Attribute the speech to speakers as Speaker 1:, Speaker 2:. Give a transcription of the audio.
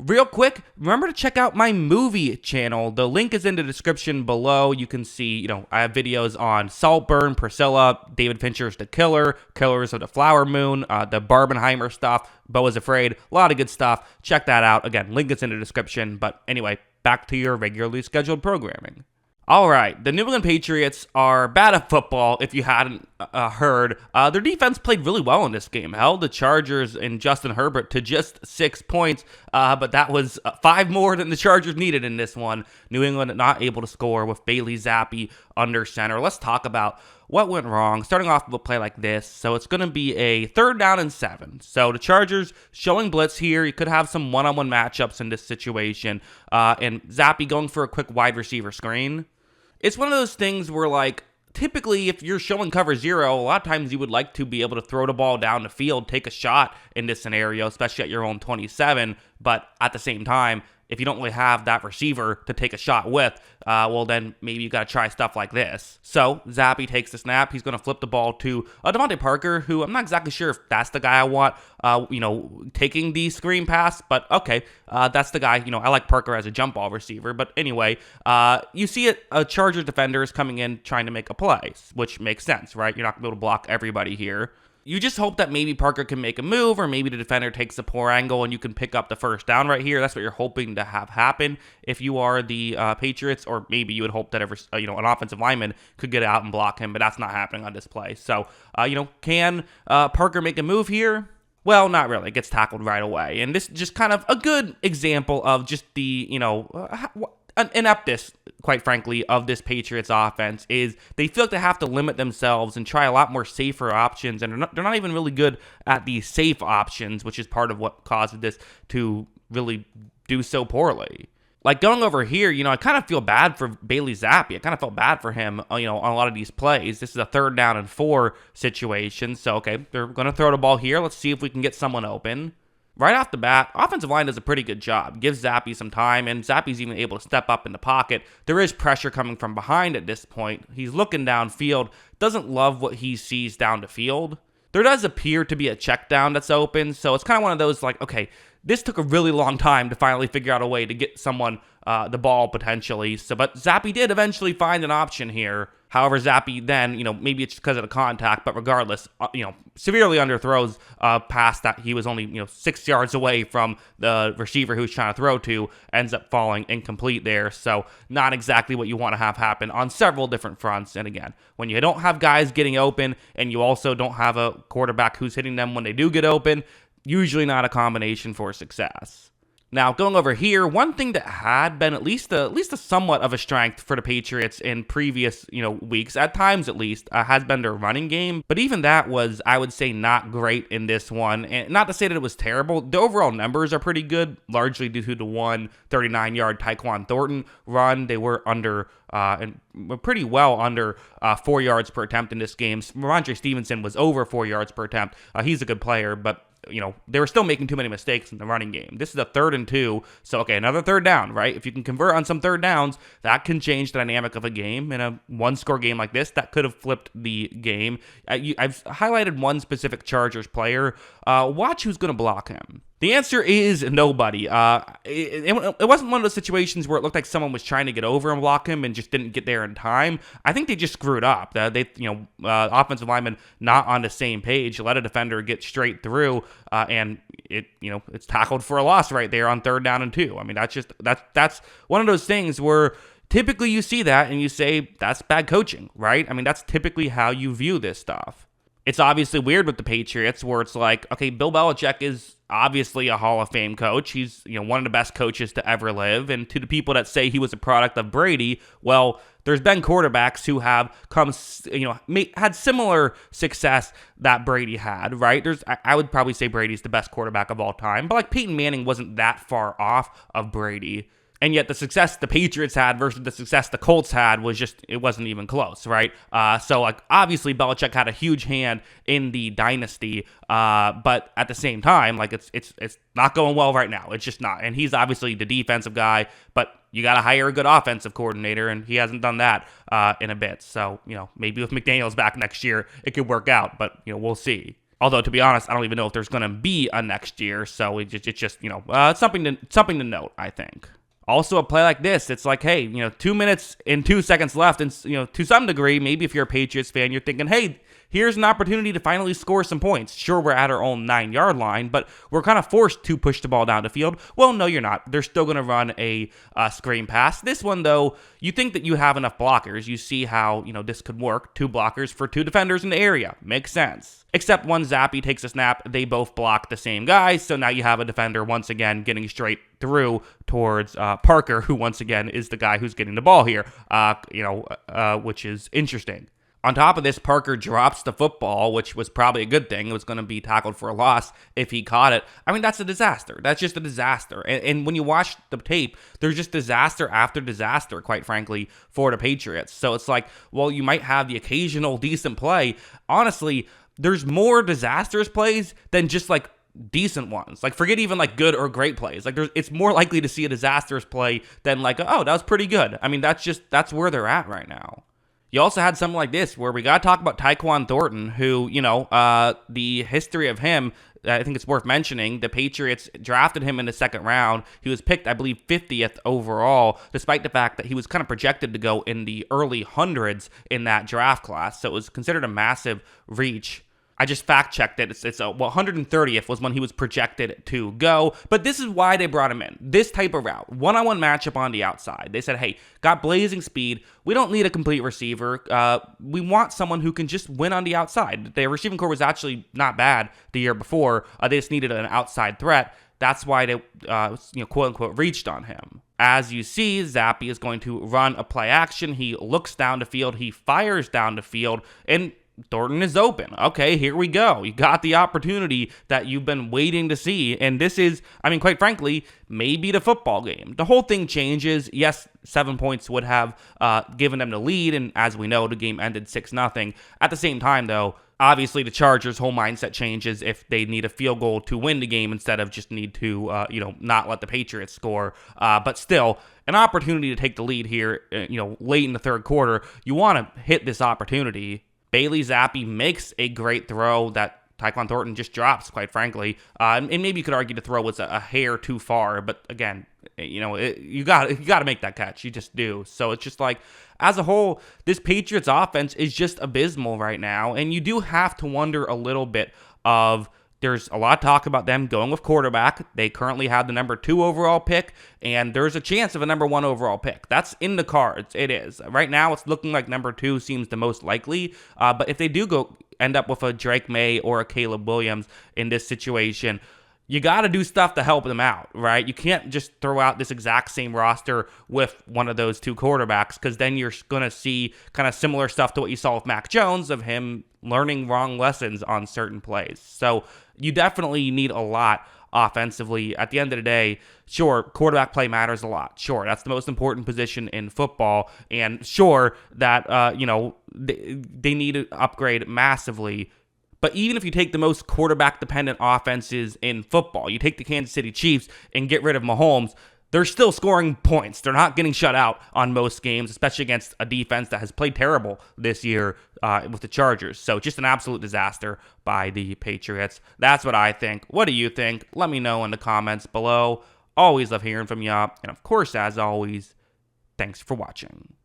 Speaker 1: Real quick, remember to check out my movie channel. The link is in the description below. You can see, I have videos on Saltburn, Priscilla, David Fincher's The Killer, Killers of the Flower Moon, the Barbenheimer stuff, Beau is Afraid, a lot of good stuff. Check that out. Again, link is in the description. But anyway, back to your regularly scheduled programming. All right, the New England Patriots are bad at football, if you hadn't heard. Their defense played really well in this game, held the Chargers and Justin Herbert to just 6 points, but that was 5 more than the Chargers needed in this one. New England not able to score with Bailey Zappi under center. Let's talk about what went wrong, starting off with a play like this. So it's going to be a 3rd down and 7. So the Chargers showing blitz here. You could have some one-on-one matchups in this situation, and Zappi going for a quick wide receiver screen. It's one of those things where, typically if you're showing cover 0, a lot of times you would like to be able to throw the ball down the field, take a shot in this scenario, especially at your own 27. But at the same time, if you don't really have that receiver to take a shot with, well, then maybe you got to try stuff like this. So Zappi takes the snap. He's going to flip the ball to Devontae Parker, who I'm not exactly sure if that's the guy I want, taking the screen pass. But okay, that's the guy. I like Parker as a jump ball receiver. But anyway, you see it. A Chargers defender is coming in trying to make a play, which makes sense, right? You're not going to be able to block everybody here. You just hope that maybe Parker can make a move, or maybe the defender takes a poor angle and you can pick up the first down right here. That's what you're hoping to have happen if you are the Patriots, or maybe you would hope that an offensive lineman could get out and block him, but that's not happening on this play. So, can Parker make a move here? Well, not really. It gets tackled right away. And this is just kind of a good example of just the, ineptness, quite frankly, of this Patriots offense is they feel like they have to limit themselves and try a lot more safer options, and they're not even really good at the safe options, which is part of what caused this to really do so poorly. Going over here, I kind of feel bad for Bailey Zappi. I kind of felt bad for him, on a lot of these plays. This is a 3rd down and 4 situation, so okay, they're going to throw the ball here. Let's see if we can get someone open. Right off the bat, offensive line does a pretty good job. Gives Zappi some time, and Zappi's even able to step up in the pocket. There is pressure coming from behind at this point. He's looking downfield, doesn't love what he sees down the field. There does appear to be a check down that's open, so it's kind of one of those okay, this took a really long time to finally figure out a way to get someone the ball potentially. But Zappi did eventually find an option here. However, Zappi then, maybe it's because of the contact, but regardless, severely underthrows a pass that he was only, 6 yards away from the receiver who's trying to throw to, ends up falling incomplete there. So not exactly what you want to have happen on several different fronts. And again, when you don't have guys getting open and you also don't have a quarterback who's hitting them when they do get open, usually not a combination for success. Now, going over here, one thing that had been at least a somewhat of a strength for the Patriots in previous, weeks, at times at least, has been their running game. But even that was, I would say, not great in this one. And not to say that it was terrible. The overall numbers are pretty good, largely due to the 139-yard Tyquan Thornton run. They were under and pretty well under 4 yards per attempt in this game. Ramondre Stevenson was over 4 yards per attempt. He's a good player, but they were still making too many mistakes in the running game. This is a 3rd and 2, so okay, another 3rd down, right? If you can convert on some 3rd downs, that can change the dynamic of a game. In a one-score game like this, that could have flipped the game. I've highlighted one specific Chargers player. Watch who's going to block him. The answer is nobody. It wasn't one of those situations where it looked like someone was trying to get over and block him and just didn't get there in time. I think they just screwed up. Offensive linemen not on the same page, let a defender get straight through, and it's tackled for a loss right there on 3rd down and 2. I mean, that's one of those things where typically you see that and you say that's bad coaching, right? I mean, that's typically how you view this stuff. It's obviously weird with the Patriots where it's like, okay, Bill Belichick is obviously a Hall of Fame coach. He's, one of the best coaches to ever live. And to the people that say he was a product of Brady, well, there's been quarterbacks who have come, had similar success that Brady had, right? I would probably say Brady's the best quarterback of all time, but Peyton Manning wasn't that far off of Brady. And yet the success the Patriots had versus the success the Colts had it wasn't even close, right? So obviously Belichick had a huge hand in the dynasty, but at the same time, it's not going well right now. It's just not. And he's obviously the defensive guy, but you got to hire a good offensive coordinator, and he hasn't done that in a bit. So, maybe with McDaniels back next year, it could work out, but, we'll see. Although, to be honest, I don't even know if there's going to be a next year. So it's just it's something to note, I think. Also, a play like this, it's like, hey, 2 minutes and 2 seconds left, and to some degree, maybe if you're a Patriots fan, you're thinking, hey, here's an opportunity to finally score some points. Sure, we're at our own 9-yard line, but we're kind of forced to push the ball down the field. Well, no, you're not. They're still going to run a screen pass. This one, though, you think that you have enough blockers. You see how this could work. 2 blockers for 2 defenders in the area. Makes sense. Except one Zappe takes a snap, they both block the same guy, so now you have a defender once again getting straight through towards Parker, who once again is the guy who's getting the ball here, which is interesting. On top of this, Parker drops the football, which was probably a good thing. It was going to be tackled for a loss if he caught it. I mean, that's a disaster. That's just a disaster. And when you watch the tape, there's just disaster after disaster, quite frankly, for the Patriots. So it's like, well, you might have the occasional decent play. Honestly, there's more disastrous plays than just like decent ones. Like, forget even like good or great plays. Like, it's more likely to see a disastrous play than like, oh, that was pretty good. I mean, that's where they're at right now. You also had something like this where we got to talk about Tyquan Thornton, who, the history of him, I think it's worth mentioning. The Patriots drafted him in the second round. He was picked, I believe, 50th overall, despite the fact that he was kind of projected to go in the early hundreds in that draft class. So it was considered a massive reach. I just fact-checked it. It's 130th was when he was projected to go. But this is why they brought him in. This type of route. One-on-one matchup on the outside. They said, hey, got blazing speed. We don't need a complete receiver. We want someone who can just win on the outside. Their receiving core was actually not bad the year before. They just needed an outside threat. That's why they, quote-unquote, reached on him. As you see, Zappe is going to run a play action. He looks down the field. He fires down the field. And Thornton is open. Okay, here we go. You got the opportunity that you've been waiting to see. And this is, quite frankly, maybe the football game. The whole thing changes. Yes, 7 points would have given them the lead. And as we know, the game ended 6-0. At the same time, though, obviously the Chargers' whole mindset changes if they need a field goal to win the game instead of just need to, not let the Patriots score. But still, an opportunity to take the lead here, late in the third quarter. You want to hit this opportunity. Bailey Zappe makes a great throw that Tyquan Thornton just drops, quite frankly. And maybe you could argue the throw was a hair too far, but again, you got to make that catch. You just do. So it's just like, as a whole, this Patriots offense is just abysmal right now, and you do have to wonder a little bit of. There's a lot of talk about them going with quarterback. They currently have the number 2 overall pick, and there's a chance of a number 1 overall pick. That's in the cards. It is. Right now, it's looking like number 2 seems the most likely. But if they do end up with a Drake May or a Caleb Williams in this situation, you got to do stuff to help them out, right? You can't just throw out this exact same roster with one of those 2 quarterbacks, because then you're going to see kind of similar stuff to what you saw with Mac Jones, of him learning wrong lessons on certain plays. So you definitely need a lot offensively. At the end of the day, sure, quarterback play matters a lot. Sure, that's the most important position in football. And sure, that, they need to upgrade massively. But even if you take the most quarterback-dependent offenses in football, you take the Kansas City Chiefs and get rid of Mahomes, they're still scoring points. They're not getting shut out on most games, especially against a defense that has played terrible this year with the Chargers. So just an absolute disaster by the Patriots. That's what I think. What do you think? Let me know in the comments below. Always love hearing from you. And of course, as always, thanks for watching.